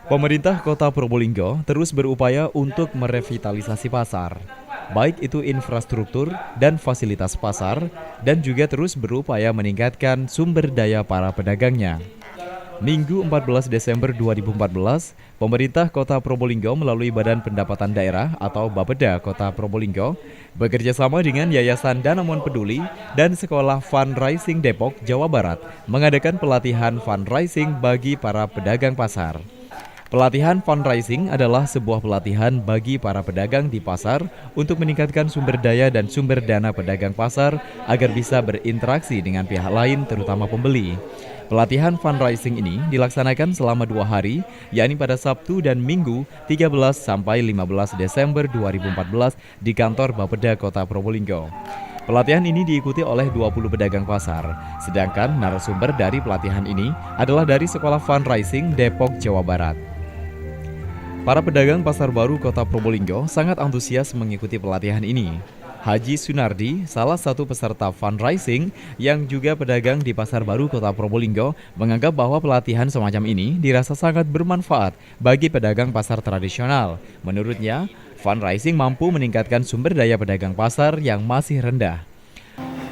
Pemerintah Kota Probolinggo terus berupaya untuk merevitalisasi pasar, baik itu infrastruktur dan fasilitas pasar, dan juga terus berupaya meningkatkan sumber daya para pedagangnya. Minggu 14 Desember 2014, pemerintah Kota Probolinggo melalui Badan Pendapatan Daerah atau Bapeda Kota Probolinggo bekerja sama dengan Yayasan Danamon Peduli dan Sekolah Fundraising Depok, Jawa Barat mengadakan pelatihan fundraising bagi para pedagang pasar. Pelatihan fundraising adalah sebuah pelatihan bagi para pedagang di pasar untuk meningkatkan sumber daya dan sumber dana pedagang pasar agar bisa berinteraksi dengan pihak lain terutama pembeli. Pelatihan fundraising ini dilaksanakan selama 2 hari, yakni pada Sabtu dan Minggu 13 sampai 15 Desember 2014 di kantor Bapeda Kota Probolinggo. Pelatihan ini diikuti oleh 20 pedagang pasar, sedangkan narasumber dari pelatihan ini adalah dari Sekolah Fundraising Depok, Jawa Barat. Para pedagang pasar baru Kota Probolinggo sangat antusias mengikuti pelatihan ini. Haji Sunardi, salah satu peserta fundraising yang juga pedagang di Pasar Baru Kota Probolinggo, menganggap bahwa pelatihan semacam ini dirasa sangat bermanfaat bagi pedagang pasar tradisional. Menurutnya, fundraising mampu meningkatkan sumber daya pedagang pasar yang masih rendah.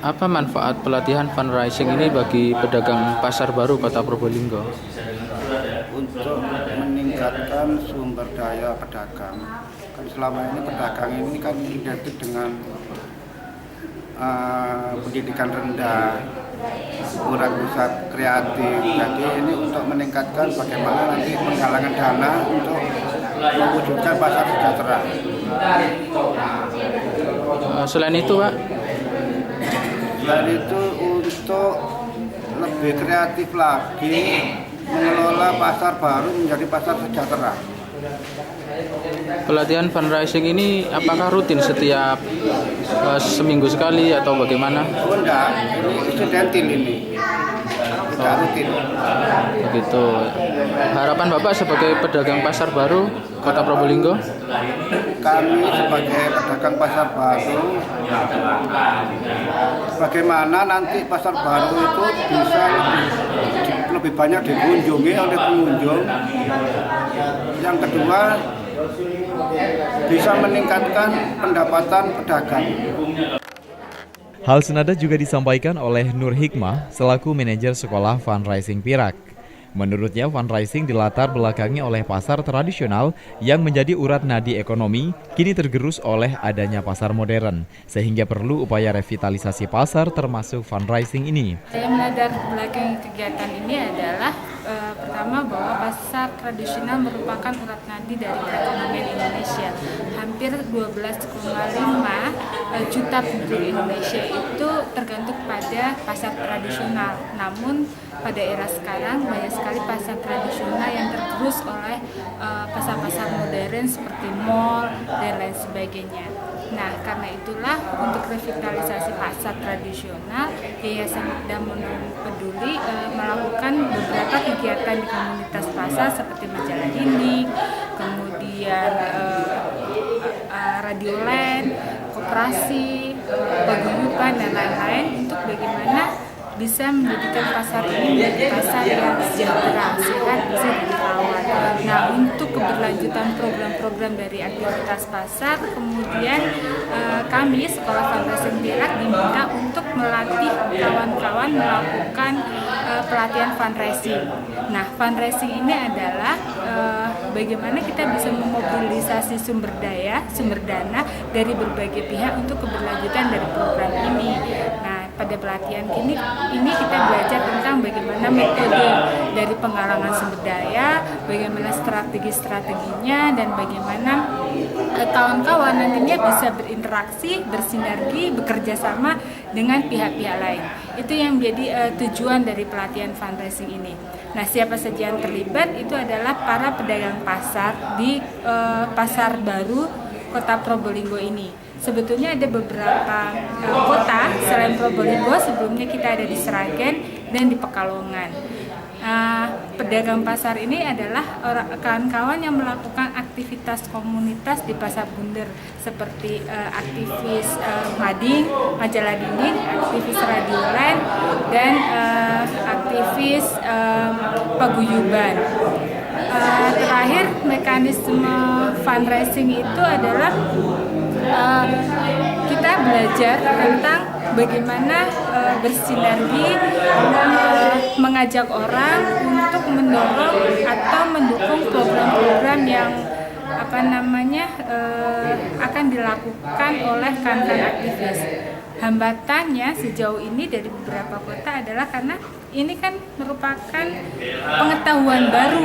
Apa manfaat pelatihan fundraising ini bagi pedagang pasar baru Kota Probolinggo? Untuk meningkatkan sumber daya pedagang. Kan selama ini pedagang ini kan identik dengan pendidikan rendah, kurang bisa kreatif. Jadi ini untuk meningkatkan bagaimana nanti penggalangan dana untuk mewujudkan pasar sejahtera. Selain itu, Pak? Selain itu untuk lebih kreatif lagi mengelola pasar baru menjadi pasar sejahtera. Pelatihan fundraising ini apakah rutin setiap seminggu sekali atau bagaimana? Oh enggak, ini insidentil ini. Tidak rutin. Begitu. Harapan Bapak sebagai pedagang pasar baru Kota Probolinggo? Kami sebagai pedagang pasar baru, bagaimana nanti pasar baru itu bisa lebih banyak dikunjungi oleh pengunjung. Yang kedua, bisa meningkatkan pendapatan pedagang. Hal senada juga disampaikan oleh Nur Hikmah selaku manajer Sekolah Fundraising Pirak. Menurutnya, fundraising dilatar belakangi oleh pasar tradisional yang menjadi urat nadi ekonomi, kini tergerus oleh adanya pasar modern, sehingga perlu upaya revitalisasi pasar termasuk fundraising ini. Yang melatar belakangi kegiatan ini adalah pertama bahwa pasar tradisional merupakan urat nadi dari perekonomian Indonesia. Hampir 12,5 juta penduduk Indonesia itu tergantung pada pasar tradisional. Namun pada era sekarang banyak sekali pasar tradisional yang tergerus oleh pasar-pasar modern seperti mall dan lain sebagainya. Nah, karena itulah untuk revitalisasi pasar tradisional, Yayasan Danamon Peduli melakukan beberapa kegiatan di komunitas pasar seperti majalah ini, kemudian radioland, koperasi, paguyuban dan lain-lain untuk bagaimana bisa menjadikan pasar ini menjadi pasar yang sejahtera, sehat, bersih, dan terawat. Nah, untuk keberlanjutan program-program dari aktivitas pasar, kemudian kami Sekolah Fundraising Pirak diminta untuk melatih kawan-kawan melakukan pelatihan fundraising. Nah, fundraising ini adalah bagaimana kita bisa memobilisasi sumber dana dari berbagai pihak untuk keberlanjutan dari program ini. Nah, pada pelatihan ini kita belajar tentang bagaimana metode dari penggalangan sumber daya, bagaimana strategi-strateginya, dan bagaimana kawan-kawan nantinya bisa berinteraksi, bersinergi, bekerja sama dengan pihak-pihak lain. Itu yang menjadi tujuan dari pelatihan fundraising ini. Nah, siapa saja yang terlibat itu adalah para pedagang pasar di Pasar Baru Kota Probolinggo ini. Sebetulnya ada beberapa kota selain Probolinggo, sebelumnya kita ada di Sragen dan di Pekalongan. Pedagang pasar ini adalah kawan-kawan yang melakukan aktivitas komunitas di pasar Bunder seperti aktivis mading, majalah dinding, aktivis radioland, dan aktivis paguyuban. mekanisme fundraising itu adalah kita belajar tentang bagaimana bersinergi, mengajak orang untuk mendorong atau mendukung program-program yang akan dilakukan oleh kantor aktivis. Hambatannya sejauh ini dari beberapa kota adalah karena ini kan merupakan pengetahuan baru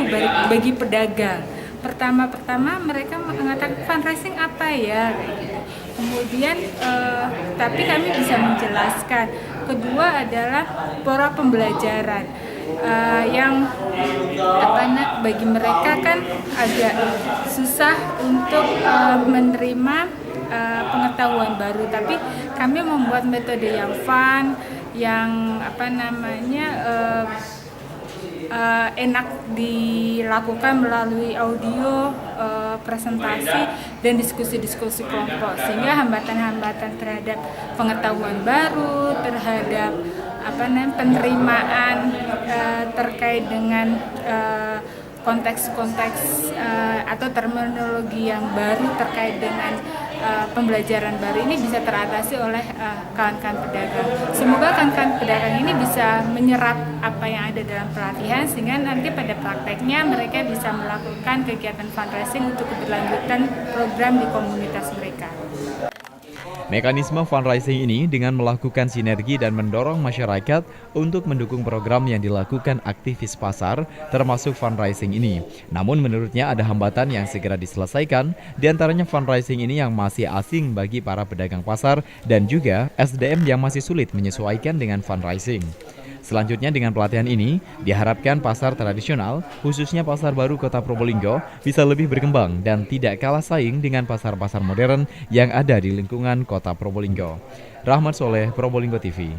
bagi pedagang. Pertama mereka mengatakan fundraising apa ya, kayak gitu. Kemudian tapi kami bisa menjelaskan. Kedua adalah pola pembelajaran yang bagi mereka kan agak susah untuk menerima pengetahuan baru, tapi kami membuat metode yang fun, yang enak dilakukan melalui audio, presentasi dan diskusi-diskusi kelompok, sehingga hambatan-hambatan terhadap pengetahuan baru, terhadap penerimaan terkait dengan konteks-konteks atau terminologi yang baru terkait dengan pembelajaran baru ini bisa teratasi oleh kawan-kawan pedagang. Semoga kawan-kawan pedagang ini bisa menyerap apa yang ada dalam pelatihan, sehingga nanti pada prakteknya mereka bisa melakukan kegiatan fundraising untuk keberlanjutan program di komunitas mereka. Mekanisme fundraising ini dengan melakukan sinergi dan mendorong masyarakat untuk mendukung program yang dilakukan aktivis pasar, termasuk fundraising ini. Namun menurutnya ada hambatan yang segera diselesaikan, diantaranya fundraising ini yang masih asing bagi para pedagang pasar dan juga SDM yang masih sulit menyesuaikan dengan fundraising. Selanjutnya dengan pelatihan ini, diharapkan pasar tradisional, khususnya Pasar Baru Kota Probolinggo, bisa lebih berkembang dan tidak kalah saing dengan pasar-pasar modern yang ada di lingkungan Kota Probolinggo. Rahmat Soleh, Probolinggo TV.